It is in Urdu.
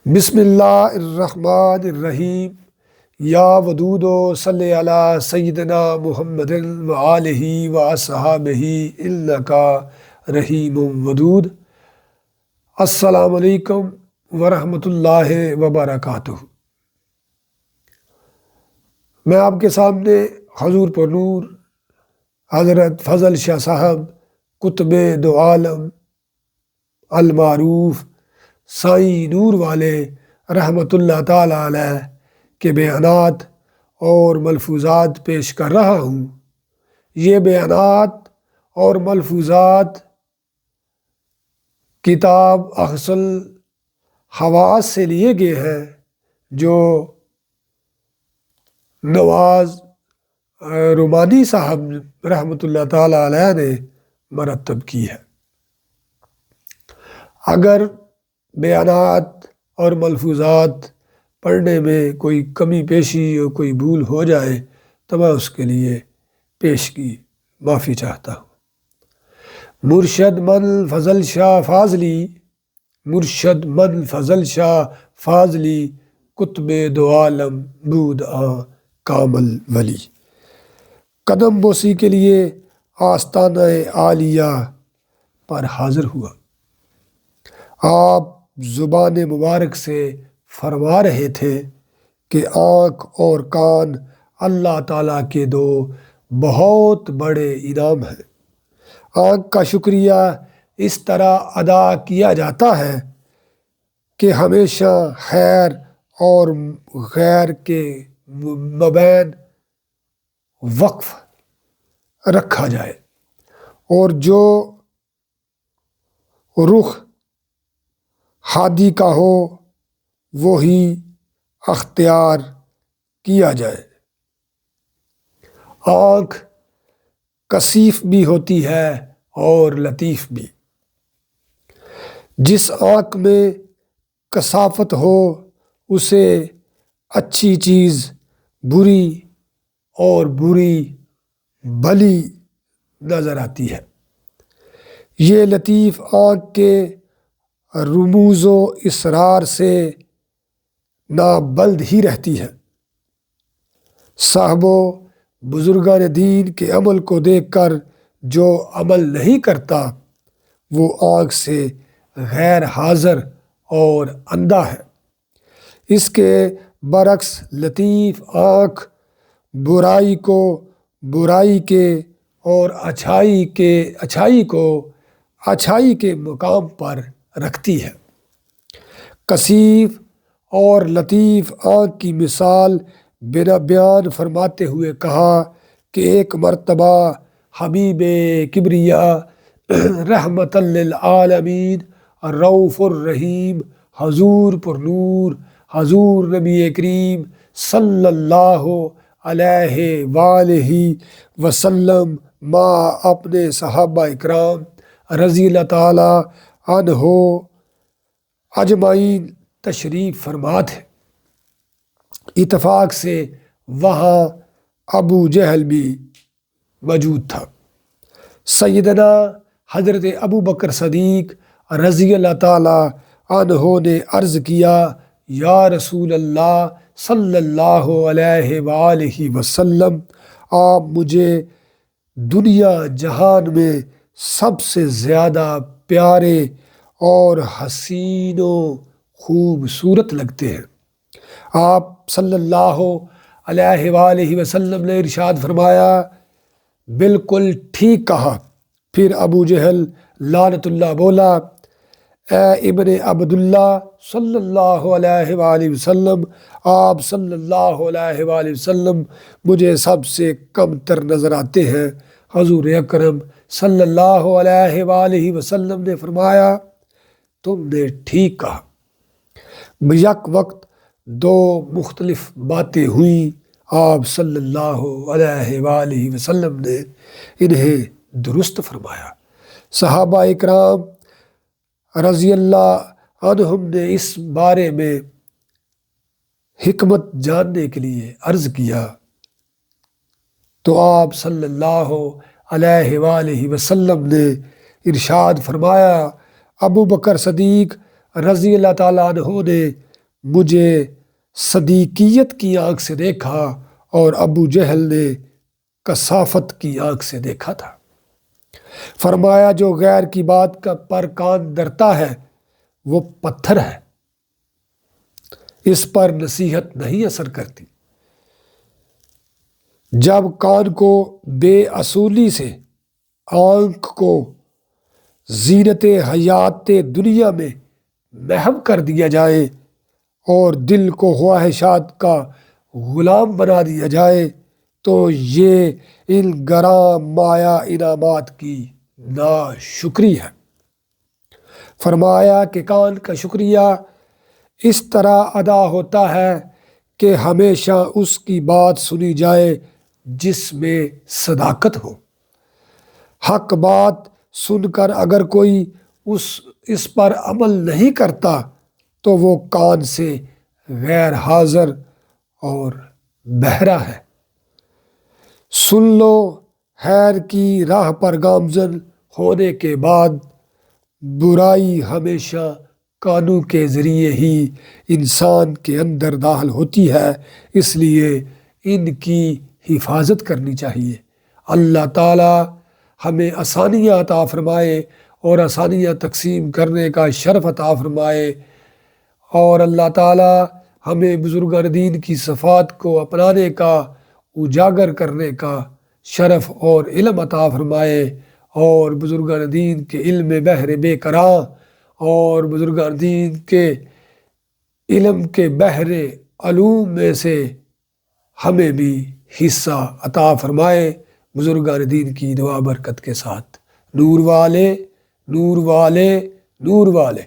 بسم اللہ الرحمن الرحیم یا ودود صلی علی سیدنا محمد وآلہ وصحابہ انکا رحیم ودود۔ السلام علیکم ورحمۃ اللہ وبرکاتہ۔ میں آپ کے سامنے حضور پر نور حضرت فضل شاہ صاحب قطب دو عالم المعروف سائیں نور والے رحمۃ اللہ تعالیٰ علیہ کے بیانات اور ملفوظات پیش کر رہا ہوں۔ یہ بیانات اور ملفوظات کتاب احسن حواس سے لیے گئے ہیں جو نواز رومانی صاحب رحمۃ اللہ تعالیٰ علیہ نے مرتب کی ہے۔ اگر بیانات اور ملفوظات پڑھنے میں کوئی کمی پیشی یا کوئی بھول ہو جائے تو میں اس کے لیے پیش کی معافی چاہتا ہوں۔ مرشد من فضل شاہ فاضلی، مرشد من فضل شاہ فاضلی، قطب دو عالم بود کامل ولی۔ قدم بوسی کے لیے آستانہ عالیہ پر حاضر ہوا۔ آپ زبان مبارک سے فرما رہے تھے کہ آنکھ اور کان اللہ تعالیٰ کے دو بہت بڑے انعام ہیں۔ آنکھ کا شکریہ اس طرح ادا کیا جاتا ہے کہ ہمیشہ خیر اور غیر کے مابین وقف رکھا جائے، اور جو رخ ہادی کا ہو وہی اختیار کیا جائے۔ آنکھ کثیف بھی ہوتی ہے اور لطیف بھی۔ جس آنکھ میں کثافت ہو اسے اچھی چیز بری اور بری بھلی نظر آتی ہے۔ یہ لطیف آنکھ کے رموز و اسرار سے نابلد ہی رہتی ہے۔ صاحب و بزرگان دین کے عمل کو دیکھ کر جو عمل نہیں کرتا وہ آنکھ سے غیر حاضر اور اندھا ہے۔ اس کے برعکس لطیف آنکھ برائی کو برائی کے اور اچھائی کو اچھائی کے مقام پر رکھتی ہے۔ کثیف اور لطیف آنکھ کی مثال بیان فرماتے ہوئے کہا کہ ایک مرتبہ حبیب کبریا رحمت للعالمین رؤوف الرحیم حضور پر نور حضور نبی کریم صلی اللہ علیہ وآلہ وسلم مع اپنے صحابہ اکرام رضی اللہ تعالی عنہ اجمعین تشریف فرما تھے۔ اتفاق سے وہاں ابو جہل بھی موجود تھا۔ سیدنا حضرت ابو بکر صدیق رضی اللہ تعالی عنہ نے عرض کیا، یا رسول اللہ صلی اللہ علیہ وآلہ وسلم، آپ مجھے دنیا جہان میں سب سے زیادہ پیارے اور حسین و خوبصورت لگتے ہیں۔ آپ صلی اللہ علیہ وآلہ وسلم نے ارشاد فرمایا، بالکل ٹھیک کہا۔ پھر ابو جہل لعنت اللہ بولا، اے ابن عبداللہ صلی اللہ علیہ وآلہ وسلم، آپ صلی اللہ علیہ وآلہ وسلم مجھے سب سے کم تر نظر آتے ہیں۔ حضور اکرم صلی اللہ علیہ وآلہ وسلم نے فرمایا، تم نے ٹھیک کہا۔ یک وقت دو مختلف باتیں ہوئیں، آپ صلی اللہ علیہ وآلہ وسلم نے انہیں درست فرمایا۔ صحابہ اکرام رضی اللہ عنہم نے اس بارے میں حکمت جاننے کے لیے عرض کیا تو آپ صلی اللہ علیہ وآلہ وسلم نے ارشاد فرمایا، ابو بکر صدیق رضی اللہ تعالیٰ عنہ نے مجھے صدیقیت کی آنکھ سے دیکھا اور ابو جہل نے کثافت کی آنکھ سے دیکھا تھا۔ فرمایا جو غیر کی بات پر کان دھرتا ہے وہ پتھر ہے، اس پر نصیحت نہیں اثر کرتی۔ جب کان کو بے اصولی سے، آنکھ کو زینت حیات دنیا میں محو کر دیا جائے اور دل کو خواہشات کا غلام بنا دیا جائے تو یہ ان گراں مایہ انعامات کی ناشکری ہے۔ فرمایا کہ کان کا شکریہ اس طرح ادا ہوتا ہے کہ ہمیشہ اس کی بات سنی جائے جس میں صداقت ہو۔ حق بات سن کر اگر کوئی اس پر عمل نہیں کرتا تو وہ کان سے غیر حاضر اور بہرا ہے۔ سن لو خیر کی راہ پر گامزن ہونے کے بعد برائی ہمیشہ کانوں کے ذریعے ہی انسان کے اندر داخل ہوتی ہے، اس لیے ان کی حفاظت کرنی چاہیے۔ اللہ تعالی ہمیں آسانیاں عطا فرمائے اور آسانیاں تقسیم کرنے کا شرف عطا فرمائے، اور اللہ تعالی ہمیں بزرگان دین کی صفات کو اپنانے کا، اجاگر کرنے کا شرف اور علم عطا فرمائے، اور بزرگان دین کے علم بحر بے کراں اور بزرگان دین کے علم کے بحر علوم میں سے ہمیں بھی حصہ عطا فرمائے۔ بزرگان دین کی دعا برکت کے ساتھ، نور والے، نور والے، نور والے۔